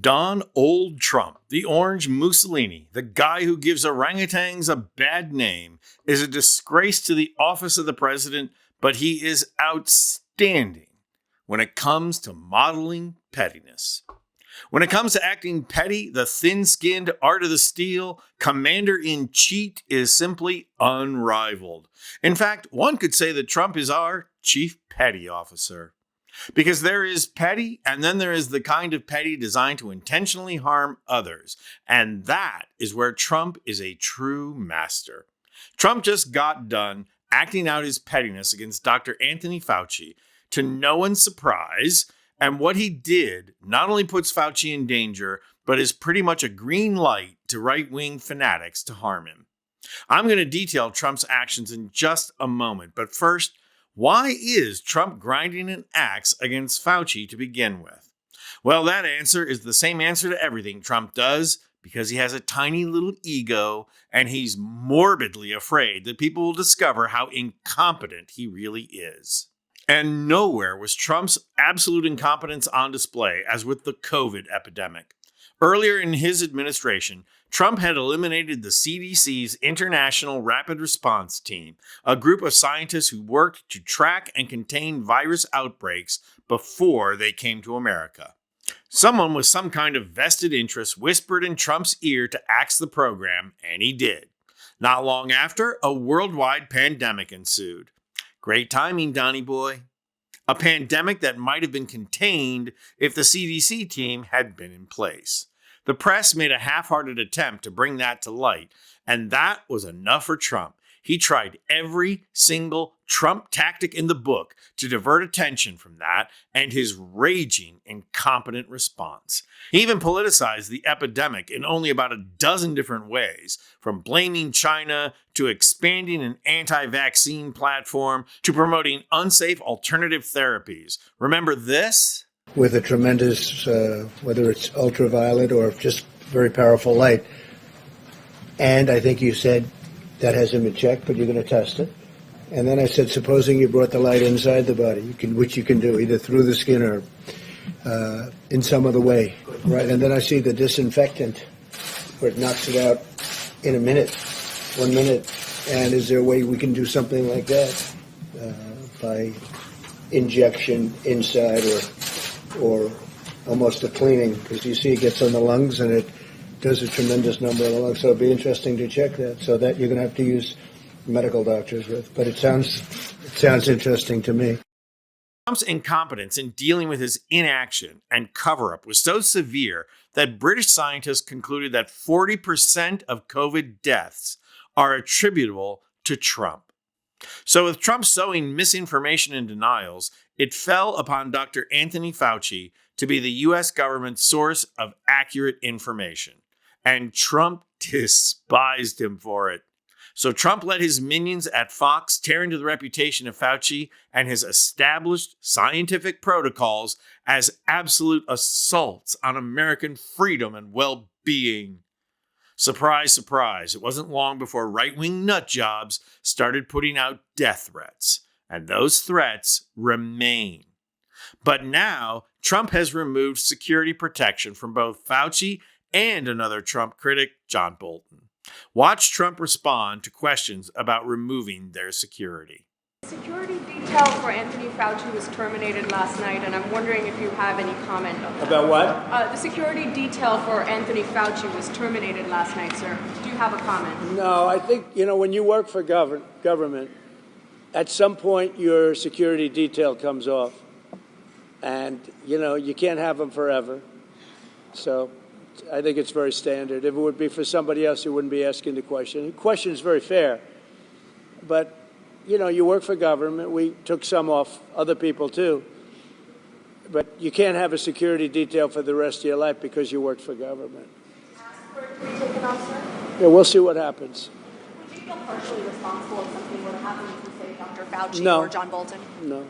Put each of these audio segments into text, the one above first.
Old Trump, the orange Mussolini, the guy who gives orangutans a bad name, is a disgrace to the office of the president, but he is outstanding when it comes to modeling pettiness. When it comes to acting petty, the thin-skinned art of the steel, commander-in-chief is simply unrivaled. In fact, one could say that Trump is our chief petty officer. Because there is petty, and then there is the kind of petty designed to intentionally harm others. And that is where Trump is a true master. Trump just got done acting out his pettiness against Dr. Anthony Fauci to no one's surprise. And what he did not only puts Fauci in danger, but is pretty much a green light to right-wing fanatics to harm him. I'm going to detail Trump's actions in just a moment. But first, why is Trump grinding an axe against Fauci to begin with? Well, that answer is the same answer to everything Trump does, because he has a tiny little ego and he's morbidly afraid that people will discover how incompetent he really is. And nowhere was Trump's absolute incompetence on display as with the COVID epidemic. Earlier in his administration, Trump had eliminated the CDC's International Rapid Response Team, a group of scientists who worked to track and contain virus outbreaks before they came to America. Someone with some kind of vested interest whispered in Trump's ear to axe the program, and he did. Not long after, a worldwide pandemic ensued. Great timing, Donnie boy. A pandemic that might have been contained if the CDC team had been in place. The press made a half-hearted attempt to bring that to light, and that was enough for Trump. He tried every single Trump tactic in the book to divert attention from that and his raging, incompetent response. He even politicized the epidemic in only about a dozen different ways, from blaming China to expanding an anti-vaccine platform to promoting unsafe alternative therapies. Remember this? With a tremendous, whether it's ultraviolet or just very powerful light. And I think you said that hasn't been checked, but you're going to test it. And then I said, supposing you brought the light inside the body, which you can do either through the skin or in some other way, right? And then I see the disinfectant, where it knocks it out in a minute, 1 minute. And is there a way we can do something like that by injection inside or almost a cleaning? Because you see it gets on the lungs and it does a tremendous number of the lungs. So it'd be interesting to check that. So that you're going to have to use medical doctors with. But it sounds interesting to me. Trump's incompetence in dealing with his inaction and cover-up was so severe that British scientists concluded that 40% of COVID deaths are attributable to Trump. So with Trump sowing misinformation and denials, it fell upon Dr. Anthony Fauci to be the U.S. government's source of accurate information. And Trump despised him for it. So Trump let his minions at Fox tear into the reputation of Fauci and his established scientific protocols as absolute assaults on American freedom and well-being. Surprise, surprise, it wasn't long before right-wing nutjobs started putting out death threats, and those threats remain. But now, Trump has removed security protection from both Fauci and another Trump critic, John Bolton. Watch Trump respond to questions about removing their security. Security detail for Anthony Fauci was terminated last night, and I'm wondering if you have any comment on that. About what? The security detail for Anthony Fauci was terminated last night, sir. Do you have a comment? No, I think, when you work for government, at some point your security detail comes off. And, you can't have them forever. So I think it's very standard. If it would be for somebody else, you wouldn't be asking the question. The question is very fair. But you work for government. We took some off, other people too. But you can't have a security detail for the rest of your life because you work for government. Ask for it to be taken off, sir? Yeah, we'll see what happens. Would you feel partially responsible if something were to happen to, say, Dr. Fauci No. or John Bolton? No.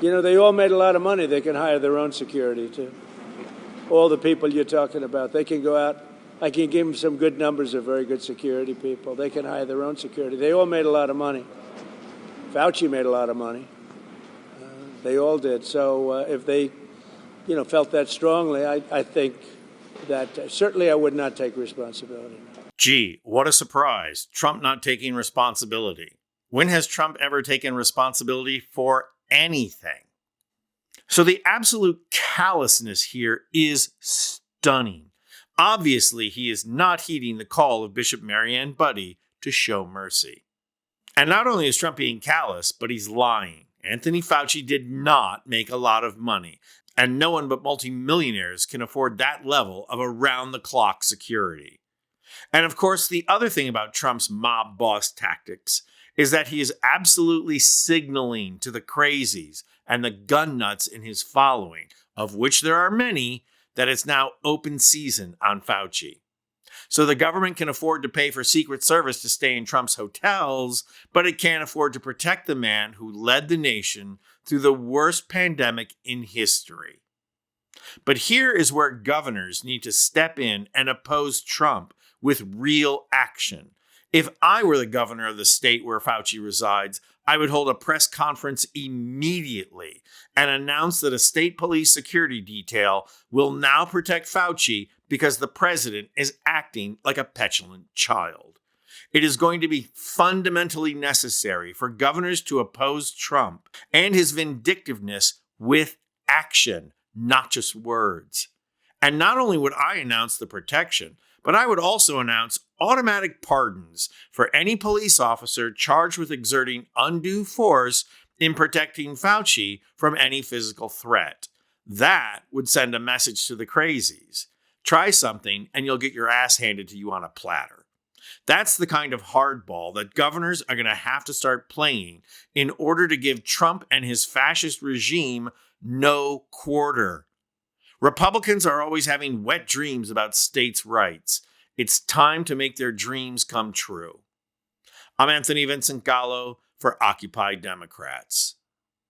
They all made a lot of money. They can hire their own security too. All the people you're talking about, they can go out. I can give them some good numbers of very good security people. They can hire their own security. They all made a lot of money. Fauci made a lot of money. They all did. So if they felt that strongly, I think that certainly I would not take responsibility. Gee, what a surprise. Trump not taking responsibility. When has Trump ever taken responsibility for anything? So the absolute callousness here is stunning. Obviously, he is not heeding the call of Bishop Marianne Budde to show mercy. And not only is Trump being callous, but he's lying. Anthony Fauci did not make a lot of money, and no one but multimillionaires can afford that level of around-the-clock security. And of course, the other thing about Trump's mob boss tactics is that he is absolutely signaling to the crazies and the gun nuts in his following, of which there are many, that it's now open season on Fauci. So the government can afford to pay for Secret Service to stay in Trump's hotels, but it can't afford to protect the man who led the nation through the worst pandemic in history. But here is where governors need to step in and oppose Trump with real action. If I were the governor of the state where Fauci resides, I would hold a press conference immediately and announce that a state police security detail will now protect Fauci because the president is acting like a petulant child. It is going to be fundamentally necessary for governors to oppose Trump and his vindictiveness with action, not just words. And not only would I announce the protection, but I would also announce automatic pardons for any police officer charged with exerting undue force in protecting Fauci from any physical threat. That would send a message to the crazies. Try something and you'll get your ass handed to you on a platter. That's the kind of hardball that governors are going to have to start playing in order to give Trump and his fascist regime no quarter. Republicans are always having wet dreams about states' rights. It's time to make their dreams come true. I'm Anthony Vincent Gallo for Occupy Democrats.